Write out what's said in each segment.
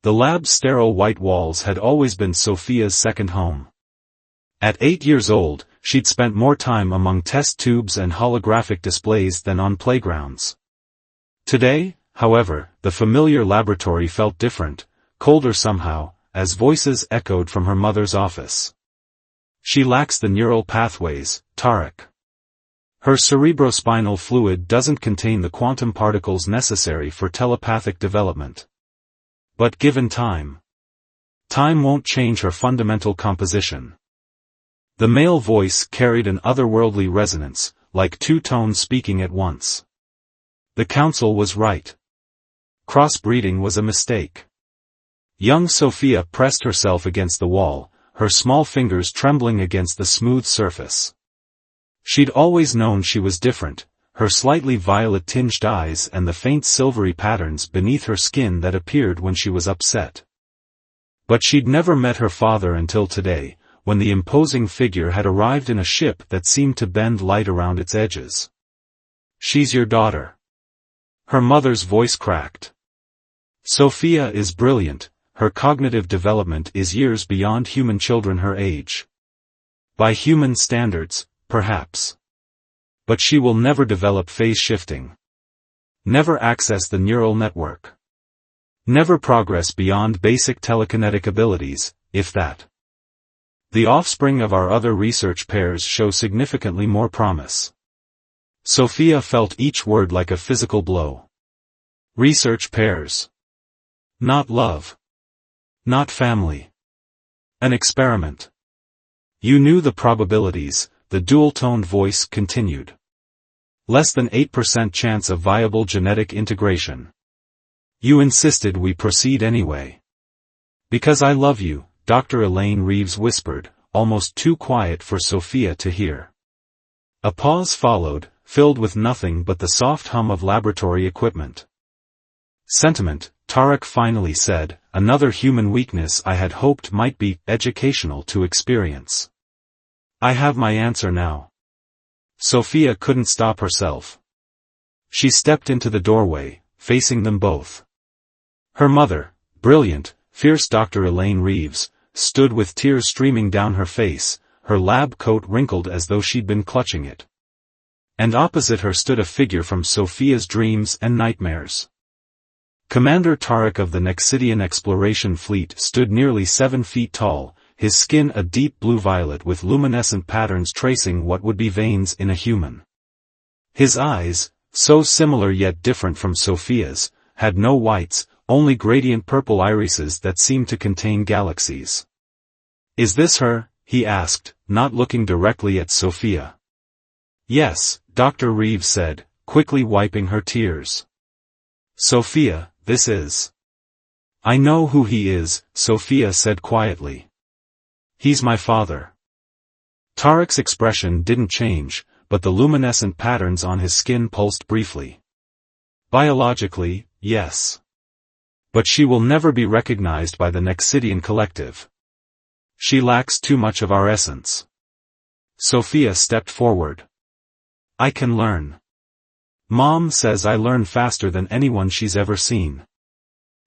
The lab's sterile white walls had always been Sophia's second home. At 8 years old, she'd spent more time among test tubes and holographic displays than on playgrounds. Today, however, the familiar laboratory felt different, colder somehow, as voices echoed from her mother's office. She lacks the neural pathways, Tarek. Her cerebrospinal fluid doesn't contain the quantum particles necessary for telepathic development. But given time won't change her fundamental composition. The male voice carried an otherworldly resonance, like two tones speaking at once. The council was right. Crossbreeding was a mistake. Young Sophia pressed herself against the wall, her small fingers trembling against the smooth surface. She'd always known she was different, her slightly violet-tinged eyes and the faint silvery patterns beneath her skin that appeared when she was upset. But she'd never met her father until today, when the imposing figure had arrived in a ship that seemed to bend light around its edges. "She's your daughter." Her mother's voice cracked. "Sophia is brilliant, her cognitive development is years beyond human children her age. By human standards, perhaps. But she will never develop phase shifting. Never access the neural network. Never progress beyond basic telekinetic abilities, if that. The offspring of our other research pairs show significantly more promise." Sophia felt each word like a physical blow. Research pairs. Not love. Not family. An experiment. "You knew the probabilities," the dual-toned voice continued. "Less than 8% chance of viable genetic integration. You insisted we proceed anyway." "Because I love you," Dr. Elaine Reeves whispered, almost too quiet for Sophia to hear. A pause followed, filled with nothing but the soft hum of laboratory equipment. "Sentiment," Tarek finally said, "another human weakness I had hoped might be educational to experience. I have my answer now." Sophia couldn't stop herself. She stepped into the doorway, facing them both. Her mother, brilliant, fierce Dr. Elaine Reeves, stood with tears streaming down her face, her lab coat wrinkled as though she'd been clutching it. And opposite her stood a figure from Sophia's dreams and nightmares. Commander Tarek of the Nexidian Exploration Fleet stood nearly 7 feet tall, his skin a deep blue-violet with luminescent patterns tracing what would be veins in a human. His eyes, so similar yet different from Sophia's, had no whites, only gradient purple irises that seemed to contain galaxies. "Is this her?" he asked, not looking directly at Sophia. "Yes," Dr. Reeves said, quickly wiping her tears. "Sophia, this is." "I know who he is," Sophia said quietly. "He's my father." Tarek's expression didn't change, but the luminescent patterns on his skin pulsed briefly. "Biologically, yes. But she will never be recognized by the Nexidian collective. She lacks too much of our essence." Sophia stepped forward. "I can learn. Mom says I learn faster than anyone she's ever seen."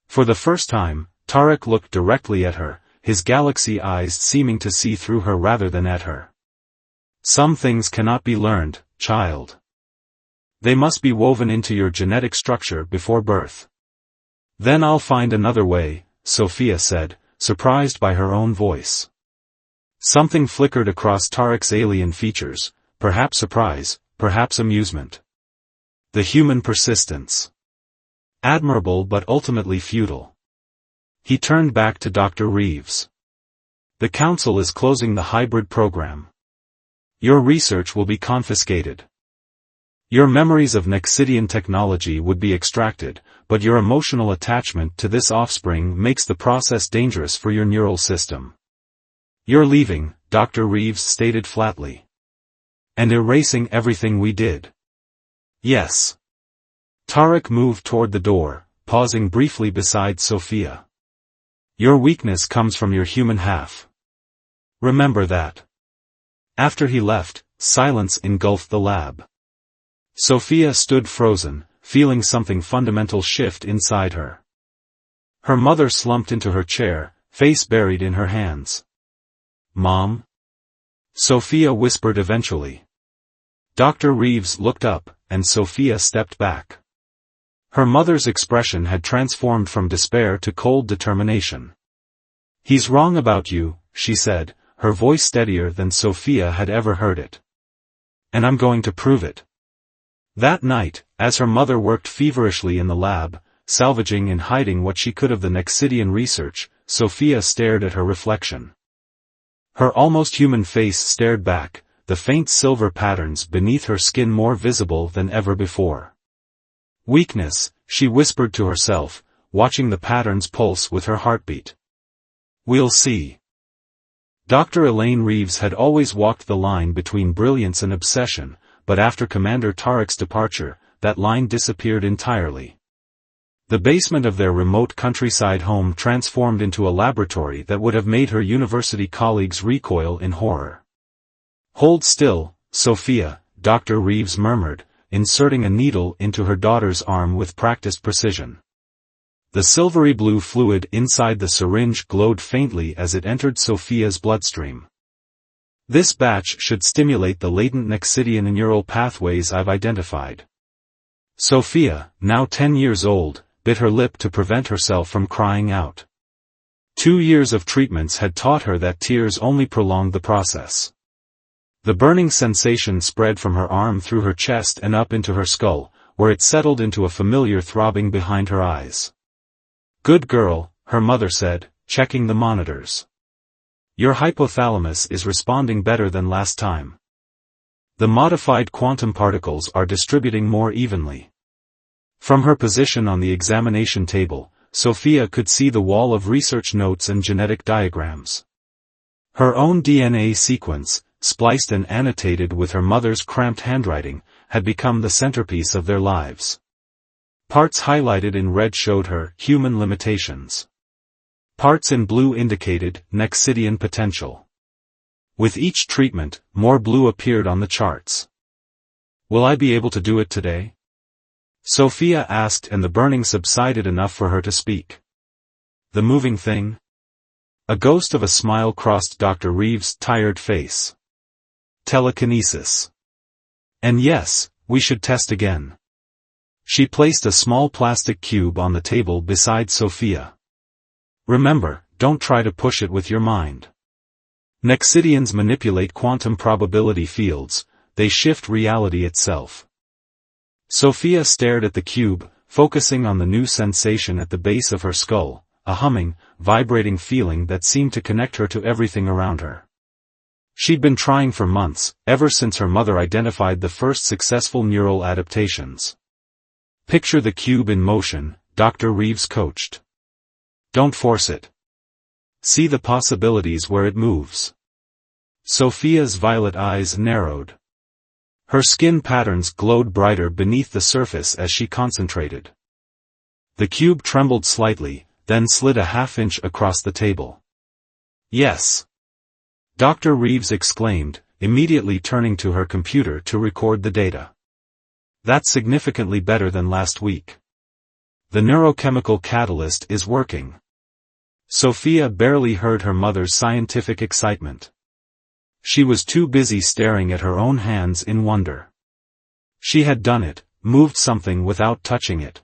For the first time, Tarek looked directly at her, his galaxy eyes seeming to see through her rather than at her. "Some things cannot be learned, child. They must be woven into your genetic structure before birth." "Then I'll find another way," Sophia said, surprised by her own voice. Something flickered across Tarek's alien features, perhaps surprise, perhaps amusement. The human persistence. Admirable but ultimately futile. He turned back to Dr. Reeves. "The Council is closing the hybrid program. Your research will be confiscated. Your memories of Nexidian technology would be extracted, but your emotional attachment to this offspring makes the process dangerous for your neural system. You're leaving," Dr. Reeves stated flatly. "And erasing everything we did." "Yes." Tarek moved toward the door, pausing briefly beside Sophia. "Your weakness comes from your human half. Remember that." After he left, silence engulfed the lab. Sophia stood frozen, feeling something fundamental shift inside her. Her mother slumped into her chair, face buried in her hands. "Mom?" Sophia whispered eventually. Dr. Reeves looked up, and Sophia stepped back. Her mother's expression had transformed from despair to cold determination. "He's wrong about you," she said, her voice steadier than Sophia had ever heard it. "And I'm going to prove it." That night, as her mother worked feverishly in the lab, salvaging and hiding what she could of the Nexidian research, Sophia stared at her reflection. Her almost human face stared back, the faint silver patterns beneath her skin more visible than ever before. "Weakness," she whispered to herself, watching the patterns pulse with her heartbeat. "We'll see." Dr. Elaine Reeves had always walked the line between brilliance and obsession, but after Commander Tarek's departure, that line disappeared entirely. The basement of their remote countryside home transformed into a laboratory that would have made her university colleagues recoil in horror. "Hold still, Sophia," Dr. Reeves murmured, inserting a needle into her daughter's arm with practiced precision. The silvery blue fluid inside the syringe glowed faintly as it entered Sophia's bloodstream. "This batch should stimulate the latent Nexidian neural pathways I've identified." Sophia, now 10 years old, bit her lip to prevent herself from crying out. 2 years of treatments had taught her that tears only prolonged the process. The burning sensation spread from her arm through her chest and up into her skull, where it settled into a familiar throbbing behind her eyes. "Good girl," her mother said, checking the monitors. "Your hypothalamus is responding better than last time. The modified quantum particles are distributing more evenly." From her position on the examination table, Sophia could see the wall of research notes and genetic diagrams. Her own DNA sequence, spliced and annotated with her mother's cramped handwriting, had become the centerpiece of their lives. Parts highlighted in red showed her human limitations. Parts in blue indicated Nexidian potential. With each treatment, more blue appeared on the charts. "Will I be able to do it today?" Sophia asked, and the burning subsided enough for her to speak. "The moving thing?" A ghost of a smile crossed Dr. Reeves' tired face. "Telekinesis. And yes, we should test again." She placed a small plastic cube on the table beside Sophia. "Remember, don't try to push it with your mind. Nexidians manipulate quantum probability fields, they shift reality itself." Sophia stared at the cube, focusing on the new sensation at the base of her skull, a humming, vibrating feeling that seemed to connect her to everything around her. She'd been trying for months, ever since her mother identified the first successful neural adaptations. "Picture the cube in motion," Dr. Reeves coached. "Don't force it. See the possibilities where it moves." Sophia's violet eyes narrowed. Her skin patterns glowed brighter beneath the surface as she concentrated. The cube trembled slightly, then slid a half-inch across the table. "Yes!" Dr. Reeves exclaimed, immediately turning to her computer to record the data. "That's significantly better than last week. The neurochemical catalyst is working." Sophia barely heard her mother's scientific excitement. She was too busy staring at her own hands in wonder. She had done it, moved something without touching it.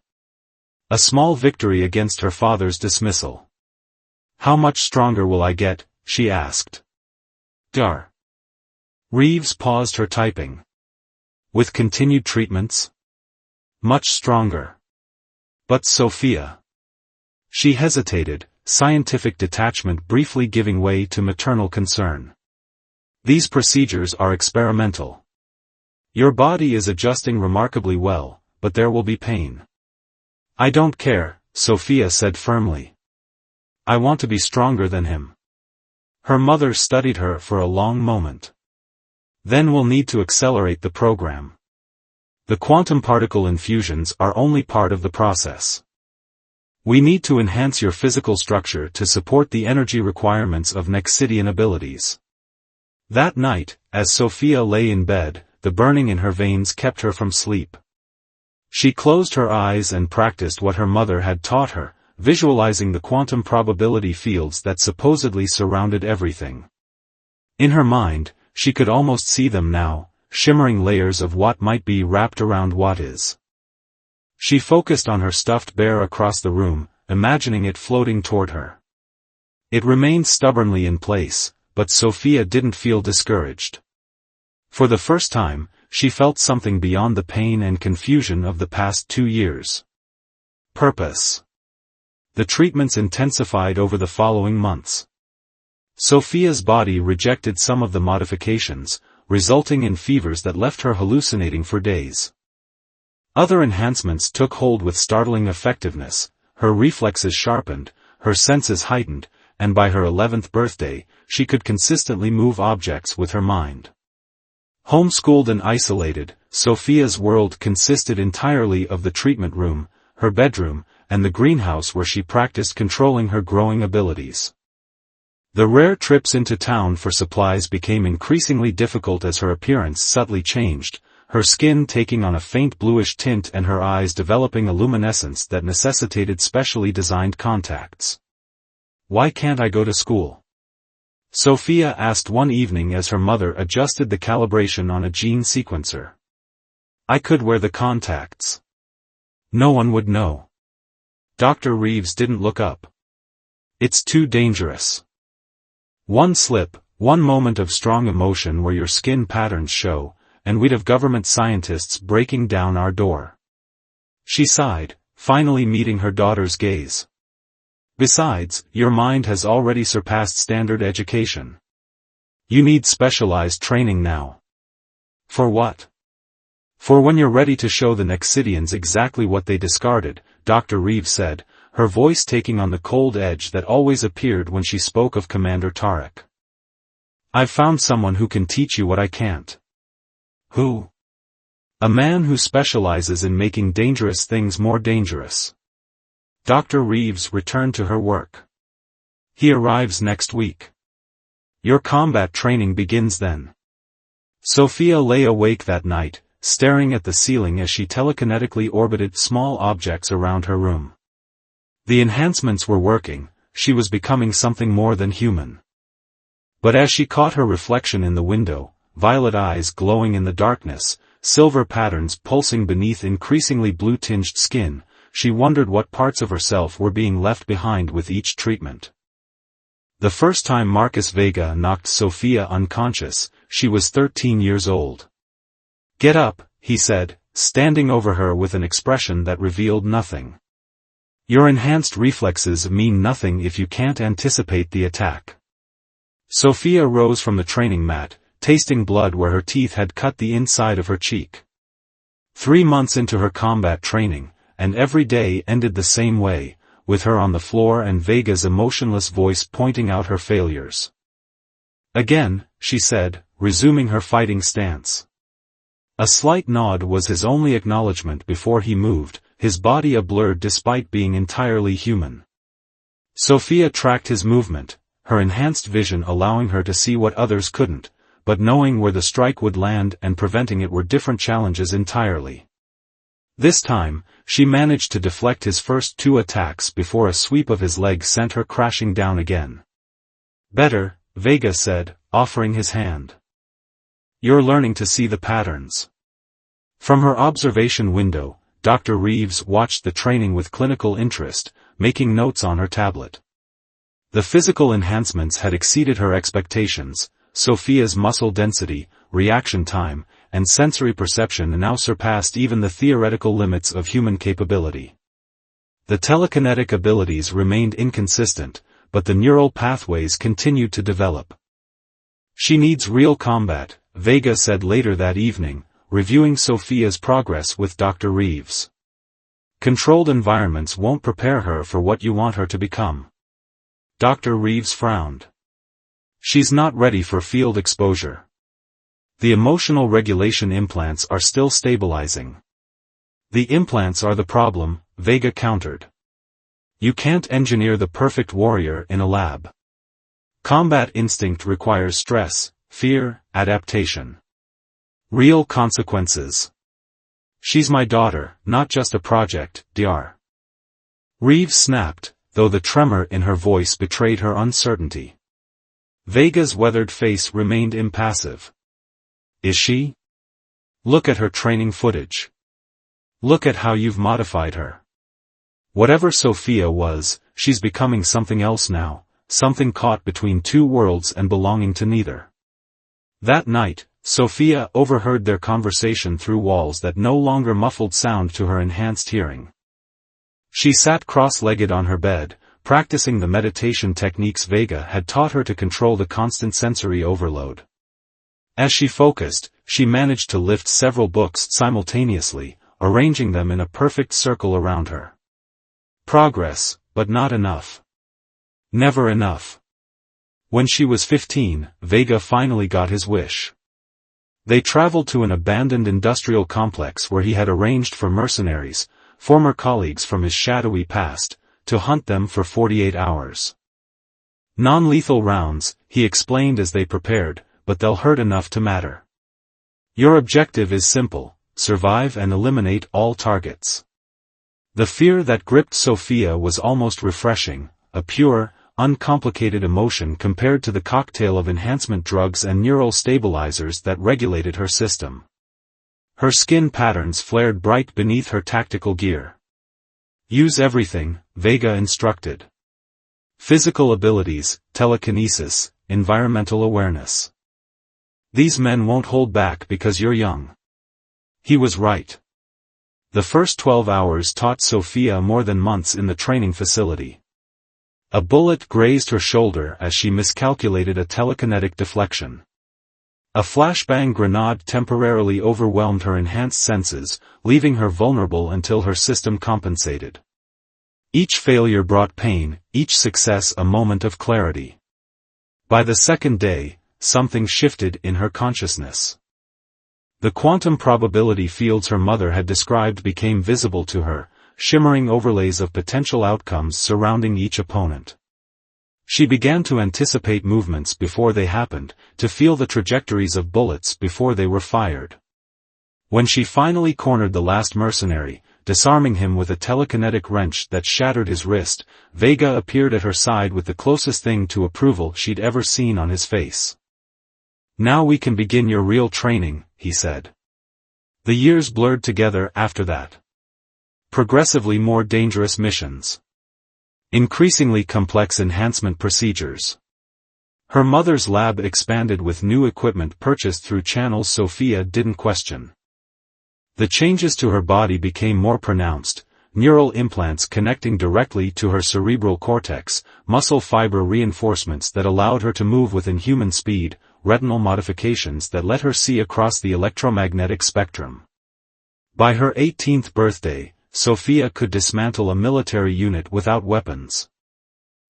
A small victory against her father's dismissal. "How much stronger will I get?" she asked. Dar. Reeves paused her typing. "With continued treatments?" "Much stronger." "But Sophia." She hesitated, scientific detachment briefly giving way to maternal concern. "These procedures are experimental. Your body is adjusting remarkably well, but there will be pain." "I don't care," Sophia said firmly. "I want to be stronger than him." Her mother studied her for a long moment. "Then we'll need to accelerate the program. The quantum particle infusions are only part of the process. We need to enhance your physical structure to support the energy requirements of Nexidian abilities." That night, as Sophia lay in bed, the burning in her veins kept her from sleep. She closed her eyes and practiced what her mother had taught her, visualizing the quantum probability fields that supposedly surrounded everything. In her mind, she could almost see them now, shimmering layers of what might be wrapped around what is. She focused on her stuffed bear across the room, imagining it floating toward her. It remained stubbornly in place, but Sophia didn't feel discouraged. For the first time, she felt something beyond the pain and confusion of the past 2 years. Purpose. The treatments intensified over the following months. Sophia's body rejected some of the modifications, resulting in fevers that left her hallucinating for days. Other enhancements took hold with startling effectiveness, her reflexes sharpened, her senses heightened, and by her 11th birthday, she could consistently move objects with her mind. Homeschooled and isolated, Sophia's world consisted entirely of the treatment room, her bedroom, and the greenhouse where she practiced controlling her growing abilities. The rare trips into town for supplies became increasingly difficult as her appearance subtly changed, her skin taking on a faint bluish tint and her eyes developing a luminescence that necessitated specially designed contacts. "Why can't I go to school?" Sophia asked one evening as her mother adjusted the calibration on a gene sequencer. "I could wear the contacts. No one would know." Dr. Reeves didn't look up. "It's too dangerous. One slip, one moment of strong emotion where your skin patterns show, and we'd have government scientists breaking down our door." She sighed, finally meeting her daughter's gaze. "Besides, your mind has already surpassed standard education. You need specialized training now." "For what?" "For when you're ready to show the Nexidians exactly what they discarded," Dr. Reeves said, her voice taking on the cold edge that always appeared when she spoke of Commander Tarek. "I've found someone who can teach you what I can't." "Who?" "A man who specializes in making dangerous things more dangerous." Dr. Reeves returned to her work. "He arrives next week. Your combat training begins then." Sophia lay awake that night, staring at the ceiling as she telekinetically orbited small objects around her room. The enhancements were working, she was becoming something more than human. But as she caught her reflection in the window, violet eyes glowing in the darkness, silver patterns pulsing beneath increasingly blue-tinged skin, she wondered what parts of herself were being left behind with each treatment. The first time Marcus Vega knocked Sophia unconscious, she was 13 years old. "Get up," he said, standing over her with an expression that revealed nothing. "Your enhanced reflexes mean nothing if you can't anticipate the attack." Sophia rose from the training mat, tasting blood where her teeth had cut the inside of her cheek. 3 months into her combat training, and every day ended the same way, with her on the floor and Vega's emotionless voice pointing out her failures. "Again," she said, resuming her fighting stance. A slight nod was his only acknowledgement before he moved, his body a blur despite being entirely human. Sophia tracked his movement, her enhanced vision allowing her to see what others couldn't, but knowing where the strike would land and preventing it were different challenges entirely. This time, she managed to deflect his first 2 attacks before a sweep of his leg sent her crashing down again. "Better," Vega said, offering his hand. "You're learning to see the patterns." From her observation window, Dr. Reeves watched the training with clinical interest, making notes on her tablet. The physical enhancements had exceeded her expectations. Sophia's muscle density, reaction time, and sensory perception now surpassed even the theoretical limits of human capability. The telekinetic abilities remained inconsistent, but the neural pathways continued to develop. "She needs real combat," Vega said later that evening, reviewing Sophia's progress with Dr. Reeves. "Controlled environments won't prepare her for what you want her to become." Dr. Reeves frowned. "She's not ready for field exposure. The emotional regulation implants are still stabilizing." "The implants are the problem," Vega countered. "You can't engineer the perfect warrior in a lab. Combat instinct requires stress, fear, adaptation. Real consequences. She's my daughter, not just a project, Dr. Reeves snapped, though the tremor in her voice betrayed her uncertainty. Vega's weathered face remained impassive. Is she? Look at her training footage. Look at how you've modified her. Whatever Sophia was, she's becoming something else now, something caught between two worlds and belonging to neither. That night, Sophia overheard their conversation through walls that no longer muffled sound to her enhanced hearing. She sat cross-legged on her bed, practicing the meditation techniques Vega had taught her to control the constant sensory overload. As she focused, she managed to lift several books simultaneously, arranging them in a perfect circle around her. Progress, but not enough. Never enough. When she was 15, Vega finally got his wish. They traveled to an abandoned industrial complex where he had arranged for mercenaries, former colleagues from his shadowy past, to hunt them for 48 hours. Non-lethal rounds, he explained as they prepared, but they'll hurt enough to matter. Your objective is simple: survive and eliminate all targets. The fear that gripped Sophia was almost refreshing, a pure, uncomplicated emotion compared to the cocktail of enhancement drugs and neural stabilizers that regulated her system. Her skin patterns flared bright beneath her tactical gear. Use everything, Vega instructed. Physical abilities, telekinesis, environmental awareness. These men won't hold back because you're young. He was right. The first 12 hours taught Sophia more than months in the training facility. A bullet grazed her shoulder as she miscalculated a telekinetic deflection. A flashbang grenade temporarily overwhelmed her enhanced senses, leaving her vulnerable until her system compensated. Each failure brought pain, each success a moment of clarity. By the second day, something shifted in her consciousness. The quantum probability fields her mother had described became visible to her, shimmering overlays of potential outcomes surrounding each opponent. She began to anticipate movements before they happened, to feel the trajectories of bullets before they were fired. When she finally cornered the last mercenary, disarming him with a telekinetic wrench that shattered his wrist, Vega appeared at her side with the closest thing to approval she'd ever seen on his face. Now we can begin your real training, he said. The years blurred together after that. Progressively more dangerous missions. Increasingly complex enhancement procedures. Her mother's lab expanded with new equipment purchased through channels Sophia didn't question. The changes to her body became more pronounced, neural implants connecting directly to her cerebral cortex, muscle fiber reinforcements that allowed her to move with inhuman speed, retinal modifications that let her see across the electromagnetic spectrum. By her 18th birthday, Sophia could dismantle a military unit without weapons.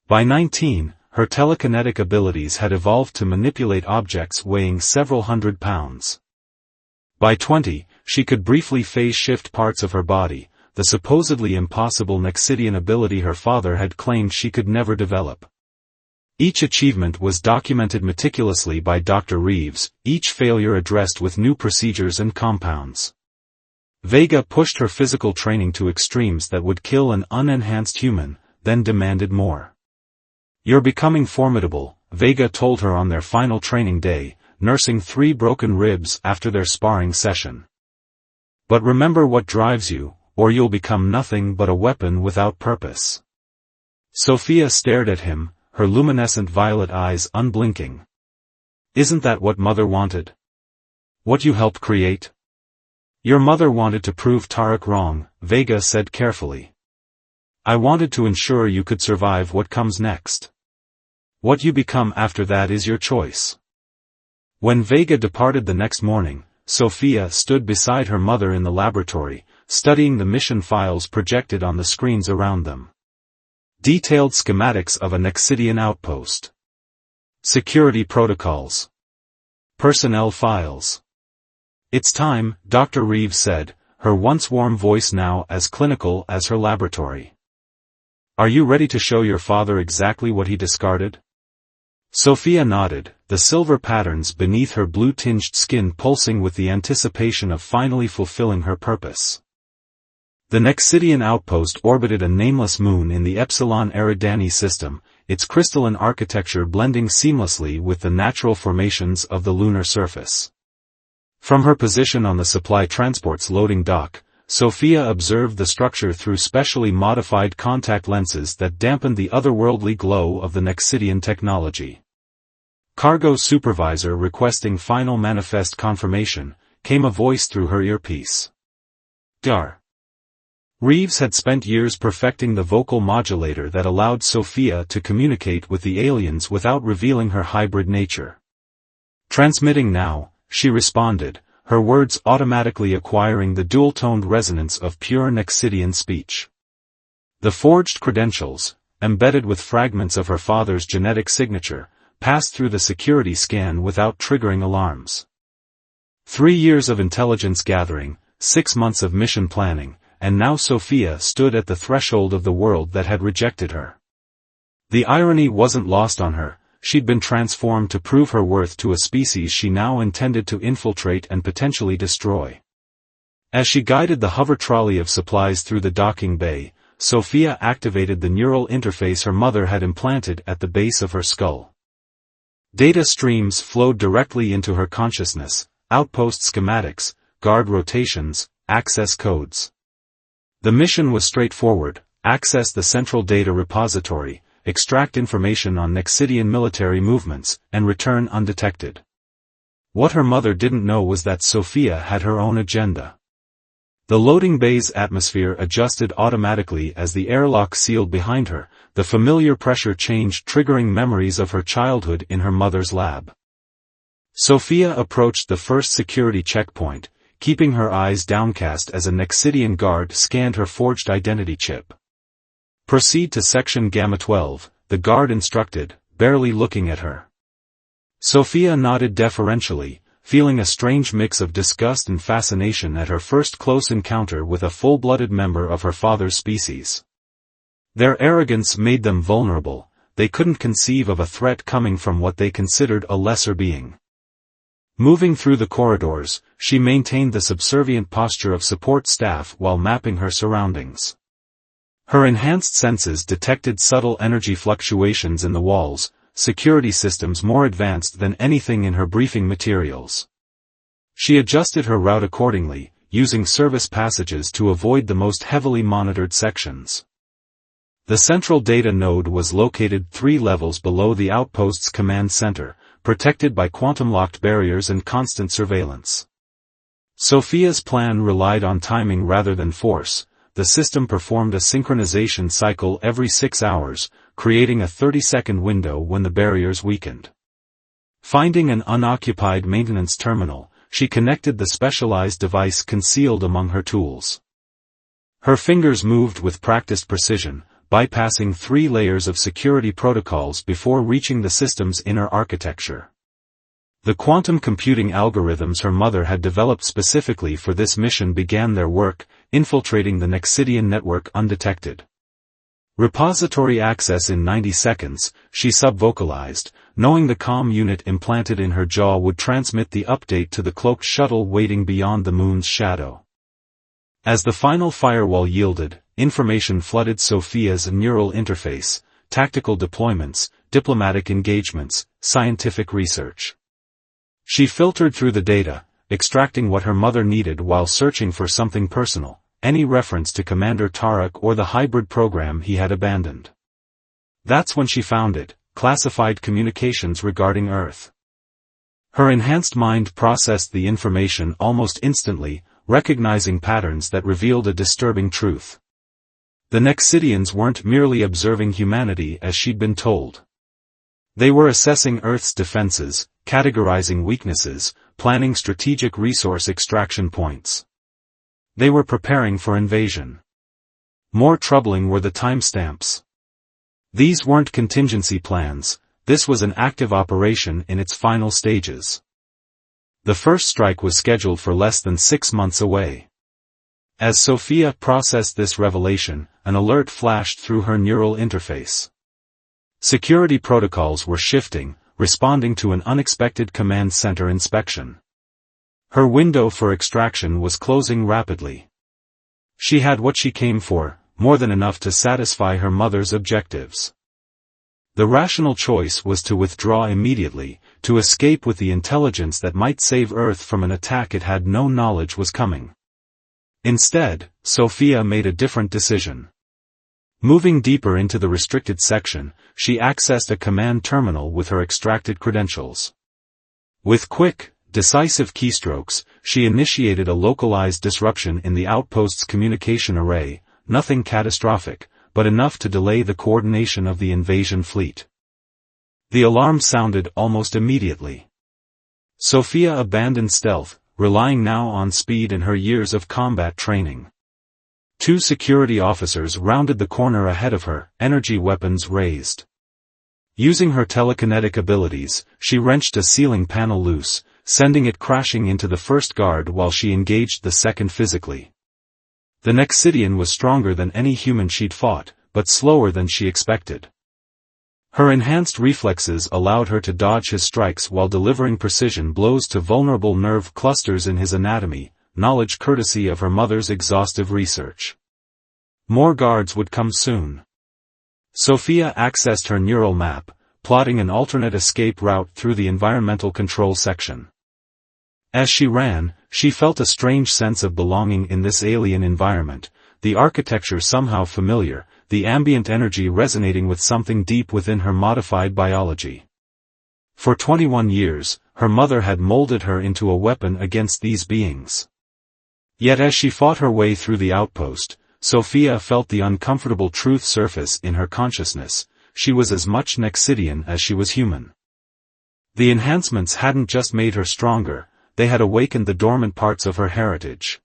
By 19, her telekinetic abilities had evolved to manipulate objects weighing several hundred pounds. By 20, she could briefly phase-shift parts of her body, the supposedly impossible Nexidian ability her father had claimed she could never develop. Each achievement was documented meticulously by Dr. Reeves, each failure addressed with new procedures and compounds. Vega pushed her physical training to extremes that would kill an unenhanced human, then demanded more. You're becoming formidable, Vega told her on their final training day, nursing 3 broken ribs after their sparring session. But remember what drives you, or you'll become nothing but a weapon without purpose. Sophia stared at him, her luminescent violet eyes unblinking. Isn't that what Mother wanted? What you helped create? Your mother wanted to prove Tarek wrong, Vega said carefully. I wanted to ensure you could survive what comes next. What you become after that is your choice. When Vega departed the next morning, Sophia stood beside her mother in the laboratory, studying the mission files projected on the screens around them. Detailed schematics of a Nexidian outpost. Security protocols. Personnel files. It's time, Dr. Reeves said, her once warm voice now as clinical as her laboratory. Are you ready to show your father exactly what he discarded? Sophia nodded, the silver patterns beneath her blue-tinged skin pulsing with the anticipation of finally fulfilling her purpose. The Nexidian outpost orbited a nameless moon in the Epsilon Eridani system, its crystalline architecture blending seamlessly with the natural formations of the lunar surface. From her position on the supply transport's loading dock, Sophia observed the structure through specially modified contact lenses that dampened the otherworldly glow of the Nexidian technology. Cargo supervisor requesting final manifest confirmation, came a voice through her earpiece. Dar. Reeves had spent years perfecting the vocal modulator that allowed Sophia to communicate with the aliens without revealing her hybrid nature. Transmitting now, she responded, her words automatically acquiring the dual-toned resonance of pure Nexidian speech. The forged credentials, embedded with fragments of her father's genetic signature, passed through the security scan without triggering alarms. 3 years of intelligence gathering, 6 months of mission planning, and now Sophia stood at the threshold of the world that had rejected her. The irony wasn't lost on her. She'd been transformed to prove her worth to a species she now intended to infiltrate and potentially destroy. As she guided the hover trolley of supplies through the docking bay, Sophia activated the neural interface her mother had implanted at the base of her skull. Data streams flowed directly into her consciousness, outpost schematics, guard rotations, access codes. The mission was straightforward: access the central data repository, extract information on Nexidian military movements, and return undetected. What her mother didn't know was that Sophia had her own agenda. The loading bay's atmosphere adjusted automatically as the airlock sealed behind her, the familiar pressure change triggering memories of her childhood in her mother's lab. Sophia approached the first security checkpoint, keeping her eyes downcast as a Nexidian guard scanned her forged identity chip. Proceed to section Gamma 12, the guard instructed, barely looking at her. Sophia nodded deferentially, feeling a strange mix of disgust and fascination at her first close encounter with a full-blooded member of her father's species. Their arrogance made them vulnerable. They couldn't conceive of a threat coming from what they considered a lesser being. Moving through the corridors, she maintained the subservient posture of support staff while mapping her surroundings. Her enhanced senses detected subtle energy fluctuations in the walls, security systems more advanced than anything in her briefing materials. She adjusted her route accordingly, using service passages to avoid the most heavily monitored sections. The central data node was located 3 levels below the outpost's command center, protected by quantum-locked barriers and constant surveillance. Sophia's plan relied on timing rather than force. The system performed a synchronization cycle every 6 hours, creating a 30-second window when the barriers weakened. Finding an unoccupied maintenance terminal, she connected the specialized device concealed among her tools. Her fingers moved with practiced precision, bypassing 3 layers of security protocols before reaching the system's inner architecture. The quantum computing algorithms her mother had developed specifically for this mission began their work, infiltrating the Nexidian network undetected. Repository access in 90 seconds, she subvocalized, knowing the comm unit implanted in her jaw would transmit the update to the cloaked shuttle waiting beyond the moon's shadow. As the final firewall yielded, information flooded Sophia's neural interface: tactical deployments, diplomatic engagements, scientific research. She filtered through the data, extracting what her mother needed while searching for something personal, any reference to Commander Tarek or the hybrid program he had abandoned. That's when she found it: classified communications regarding Earth. Her enhanced mind processed the information almost instantly, recognizing patterns that revealed a disturbing truth. The Nexidians weren't merely observing humanity as she'd been told. They were assessing Earth's defenses, categorizing weaknesses, planning strategic resource extraction points. They were preparing for invasion. More troubling were the timestamps. These weren't contingency plans, this was an active operation in its final stages. The first strike was scheduled for less than 6 months away. As Sophia processed this revelation, an alert flashed through her neural interface. Security protocols were shifting, responding to an unexpected command center inspection. Her window for extraction was closing rapidly. She had what she came for, more than enough to satisfy her mother's objectives. The rational choice was to withdraw immediately, to escape with the intelligence that might save Earth from an attack it had no knowledge was coming. Instead, Sophia made a different decision. Moving deeper into the restricted section, she accessed a command terminal with her extracted credentials. With quick, decisive keystrokes, she initiated a localized disruption in the outpost's communication array, nothing catastrophic, but enough to delay the coordination of the invasion fleet. The alarm sounded almost immediately. Sophia abandoned stealth, relying now on speed and her years of combat training. 2 security officers rounded the corner ahead of her, energy weapons raised. Using her telekinetic abilities, she wrenched a ceiling panel loose, sending it crashing into the first guard while she engaged the second physically. The Nexidian was stronger than any human she'd fought, but slower than she expected. Her enhanced reflexes allowed her to dodge his strikes while delivering precision blows to vulnerable nerve clusters in his anatomy, knowledge courtesy of her mother's exhaustive research. More guards would come soon. Sophia accessed her neural map, plotting an alternate escape route through the environmental control section. As she ran, she felt a strange sense of belonging in this alien environment, the architecture somehow familiar, the ambient energy resonating with something deep within her modified biology. For 21 years, her mother had molded her into a weapon against these beings. Yet as she fought her way through the outpost, Sophia felt the uncomfortable truth surface in her consciousness: she was as much Nexidian as she was human. The enhancements hadn't just made her stronger, they had awakened the dormant parts of her heritage.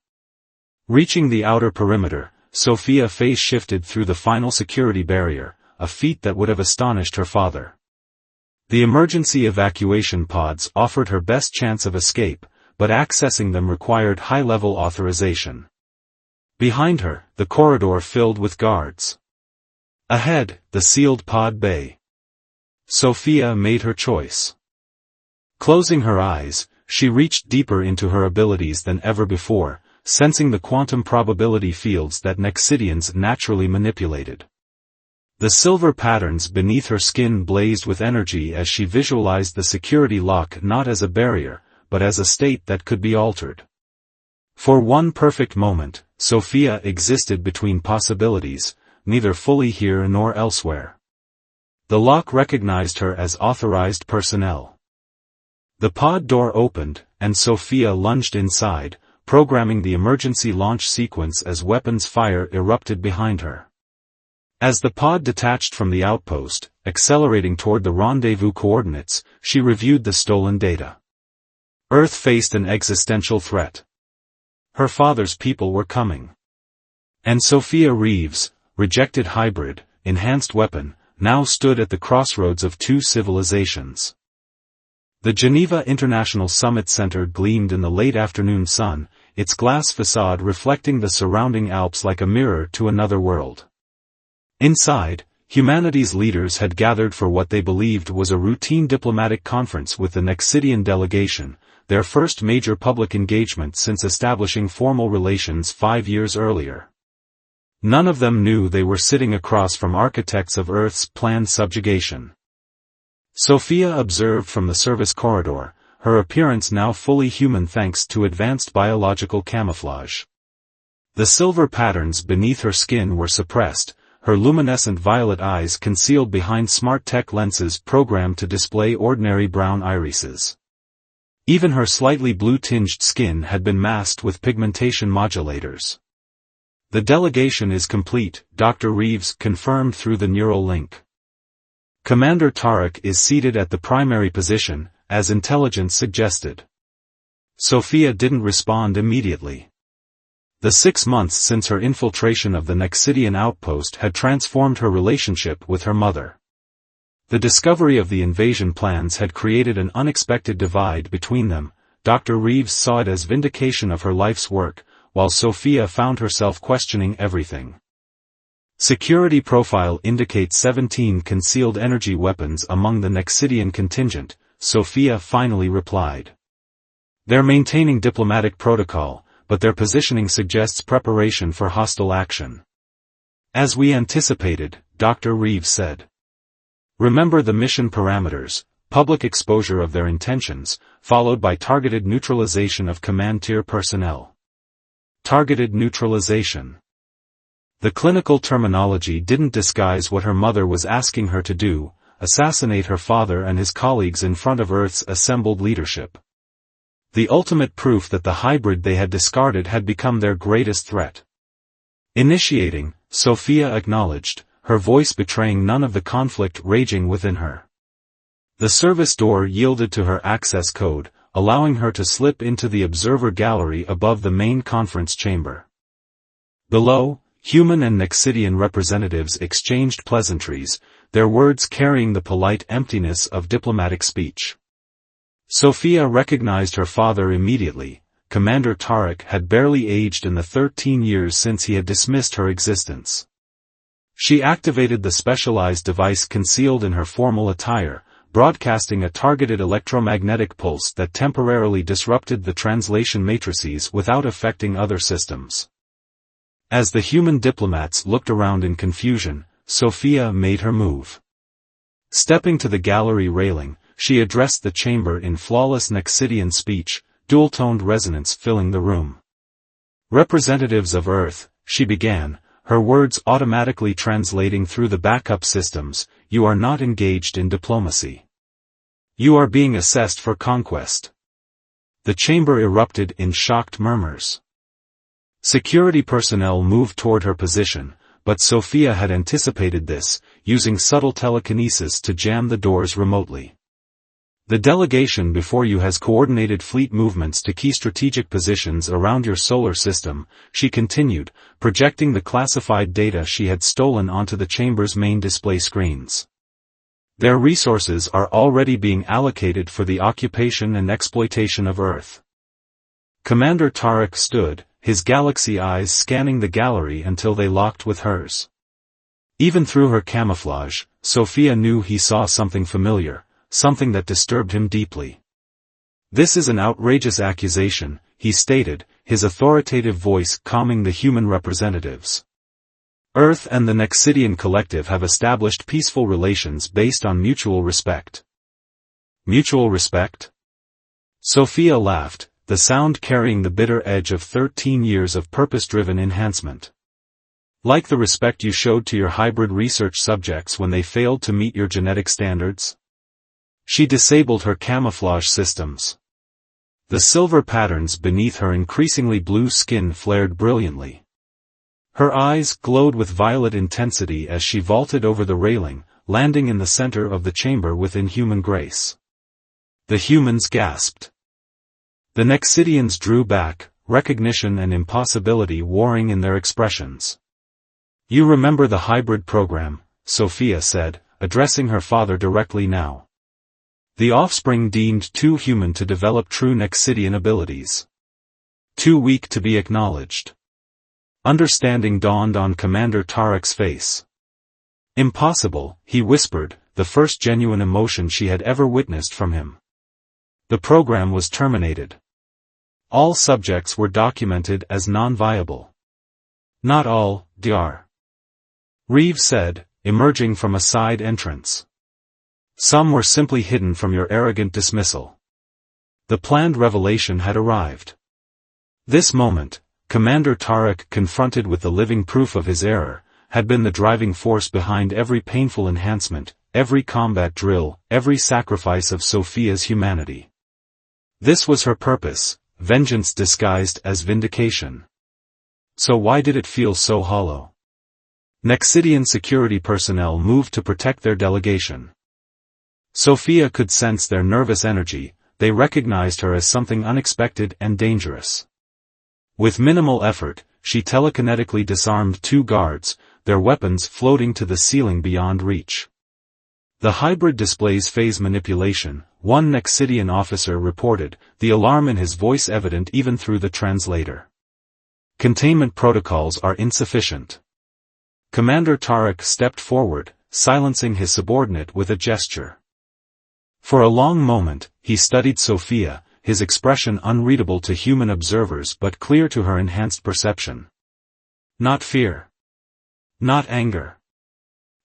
Reaching the outer perimeter, Sophia phase-shifted through the final security barrier, a feat that would have astonished her father. The emergency evacuation pods offered her best chance of escape, but accessing them required high-level authorization. Behind her, the corridor filled with guards. Ahead, the sealed pod bay. Sophia made her choice. Closing her eyes, she reached deeper into her abilities than ever before, sensing the quantum probability fields that Nexidians naturally manipulated. The silver patterns beneath her skin blazed with energy as she visualized the security lock not as a barrier, but as a state that could be altered. For one perfect moment, Sophia existed between possibilities, neither fully here nor elsewhere. The lock recognized her as authorized personnel. The pod door opened, and Sophia lunged inside, programming the emergency launch sequence as weapons fire erupted behind her. As the pod detached from the outpost, accelerating toward the rendezvous coordinates, she reviewed the stolen data. Earth faced an existential threat. Her father's people were coming. And Sophia Reeves, rejected hybrid, enhanced weapon, now stood at the crossroads of 2 civilizations. The Geneva International Summit Center gleamed in the late afternoon sun, its glass facade reflecting the surrounding Alps like a mirror to another world. Inside, humanity's leaders had gathered for what they believed was a routine diplomatic conference with the Nexidian delegation, their first major public engagement since establishing formal relations 5 years earlier. None of them knew they were sitting across from architects of Earth's planned subjugation. Sophia observed from the service corridor, her appearance now fully human thanks to advanced biological camouflage. The silver patterns beneath her skin were suppressed, her luminescent violet eyes concealed behind smart tech lenses programmed to display ordinary brown irises. Even her slightly blue-tinged skin had been masked with pigmentation modulators. The delegation is complete, Dr. Reeves confirmed through the neural link. Commander Tarek is seated at the primary position, as intelligence suggested. Sophia didn't respond immediately. The 6 months since her infiltration of the Nexidian outpost had transformed her relationship with her mother. The discovery of the invasion plans had created an unexpected divide between them. Dr. Reeves saw it as vindication of her life's work, while Sophia found herself questioning everything. Security profile indicates 17 concealed energy weapons among the Nexidian contingent, Sophia finally replied. They're maintaining diplomatic protocol, but their positioning suggests preparation for hostile action. As we anticipated, Dr. Reeves said. Remember the mission parameters: public exposure of their intentions, followed by targeted neutralization of command-tier personnel. Targeted neutralization. The clinical terminology didn't disguise what her mother was asking her to do: assassinate her father and his colleagues in front of Earth's assembled leadership. The ultimate proof that the hybrid they had discarded had become their greatest threat. Initiating, Sophia acknowledged, her voice betraying none of the conflict raging within her. The service door yielded to her access code, allowing her to slip into the observer gallery above the main conference chamber. Below, human and Nexidian representatives exchanged pleasantries, their words carrying the polite emptiness of diplomatic speech. Sophia recognized her father immediately. Commander Tarek had barely aged in the 13 years since he had dismissed her existence. She activated the specialized device concealed in her formal attire, broadcasting a targeted electromagnetic pulse that temporarily disrupted the translation matrices without affecting other systems. As the human diplomats looked around in confusion, Sophia made her move. Stepping to the gallery railing, she addressed the chamber in flawless Nexidian speech, dual-toned resonance filling the room. Representatives of Earth, she began, her words automatically translating through the backup systems, you are not engaged in diplomacy. You are being assessed for conquest. The chamber erupted in shocked murmurs. Security personnel moved toward her position, but Sophia had anticipated this, using subtle telekinesis to jam the doors remotely. The delegation before you has coordinated fleet movements to key strategic positions around your solar system, she continued, projecting the classified data she had stolen onto the chamber's main display screens. Their resources are already being allocated for the occupation and exploitation of Earth. Commander Tarek stood, his galaxy eyes scanning the gallery until they locked with hers. Even through her camouflage, Sophia knew he saw something familiar, something that disturbed him deeply. This is an outrageous accusation, he stated, his authoritative voice calming the human representatives. Earth and the Nexidian collective have established peaceful relations based on mutual respect. Mutual respect? Sophia laughed, the sound carrying the bitter edge of 13 years of purpose-driven enhancement. Like the respect you showed to your hybrid research subjects when they failed to meet your genetic standards? She disabled her camouflage systems. The silver patterns beneath her increasingly blue skin flared brilliantly. Her eyes glowed with violet intensity as she vaulted over the railing, landing in the center of the chamber with inhuman grace. The humans gasped. The Nexidians drew back, recognition and impossibility warring in their expressions. You remember the hybrid program, Sophia said, addressing her father directly now. The offspring deemed too human to develop true Nexidian abilities. Too weak to be acknowledged. Understanding dawned on Commander Tarek's face. Impossible, he whispered, the first genuine emotion she had ever witnessed from him. The program was terminated. All subjects were documented as non-viable. Not all, Dr. Reeves said, emerging from a side entrance. Some were simply hidden from your arrogant dismissal. The planned revelation had arrived. This moment, Commander Tarek, confronted with the living proof of his error, had been the driving force behind every painful enhancement, every combat drill, every sacrifice of Sophia's humanity. This was her purpose, vengeance disguised as vindication. So why did it feel so hollow? Nexidian security personnel moved to protect their delegation. Sophia could sense their nervous energy, they recognized her as something unexpected and dangerous. With minimal effort, she telekinetically disarmed 2 guards, their weapons floating to the ceiling beyond reach. The hybrid displays phase manipulation, one Nexidian officer reported, the alarm in his voice evident even through the translator. Containment protocols are insufficient. Commander Tarek stepped forward, silencing his subordinate with a gesture. For a long moment, he studied Sophia, his expression unreadable to human observers but clear to her enhanced perception. Not fear. Not anger.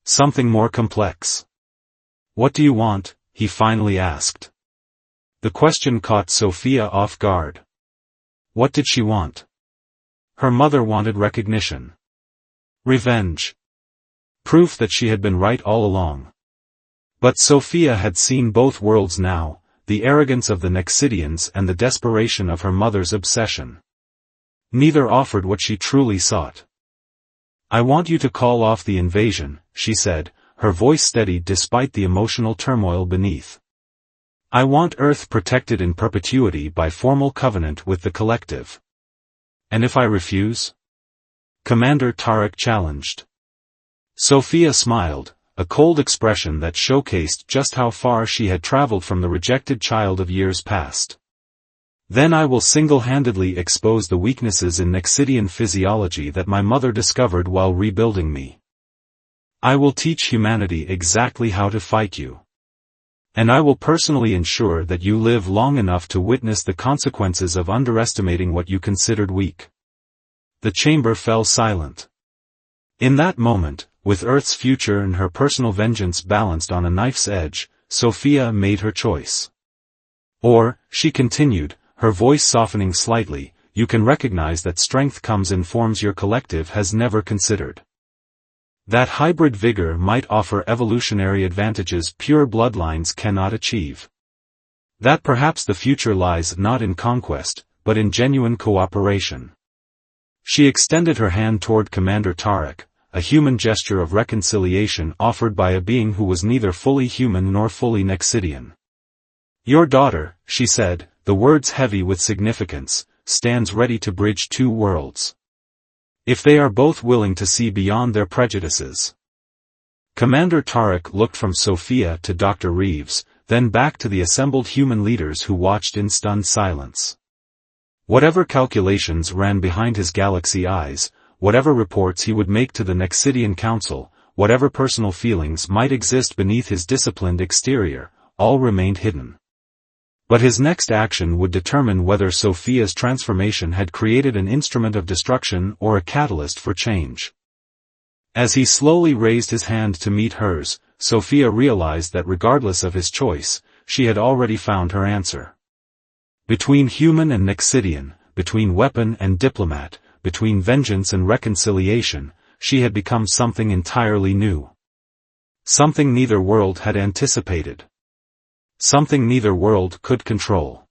Something more complex. "What do you want?" he finally asked. The question caught Sophia off guard. What did she want? Her mother wanted recognition. Revenge. Proof that she had been right all along. But Sophia had seen both worlds now, the arrogance of the Nexidians and the desperation of her mother's obsession. Neither offered what she truly sought. "I want you to call off the invasion," she said, her voice steady despite the emotional turmoil beneath. "I want Earth protected in perpetuity by formal covenant with the collective." "And if I refuse?" Commander Tarek challenged. Sophia smiled, a cold expression that showcased just how far she had traveled from the rejected child of years past. "Then I will single-handedly expose the weaknesses in Nexidian physiology that my mother discovered while rebuilding me. I will teach humanity exactly how to fight you. And I will personally ensure that you live long enough to witness the consequences of underestimating what you considered weak." The chamber fell silent. In that moment, with Earth's future and her personal vengeance balanced on a knife's edge, Sophia made her choice. "Or," she continued, her voice softening slightly, "you can recognize that strength comes in forms your collective has never considered. That hybrid vigor might offer evolutionary advantages pure bloodlines cannot achieve. That perhaps the future lies not in conquest, but in genuine cooperation." She extended her hand toward Commander Tarek, a human gesture of reconciliation offered by a being who was neither fully human nor fully Nexidian. "Your daughter," she said, the words heavy with significance, "stands ready to bridge two worlds. If they are both willing to see beyond their prejudices." Commander Tarek looked from Sophia to Dr. Reeves, then back to the assembled human leaders who watched in stunned silence. Whatever calculations ran behind his galaxy eyes, whatever reports he would make to the Nexidian Council, whatever personal feelings might exist beneath his disciplined exterior, all remained hidden. But his next action would determine whether Sophia's transformation had created an instrument of destruction or a catalyst for change. As he slowly raised his hand to meet hers, Sophia realized that regardless of his choice, she had already found her answer. Between human and Nexidian, between weapon and diplomat, between vengeance and reconciliation, she had become something entirely new. Something neither world had anticipated. Something neither world could control.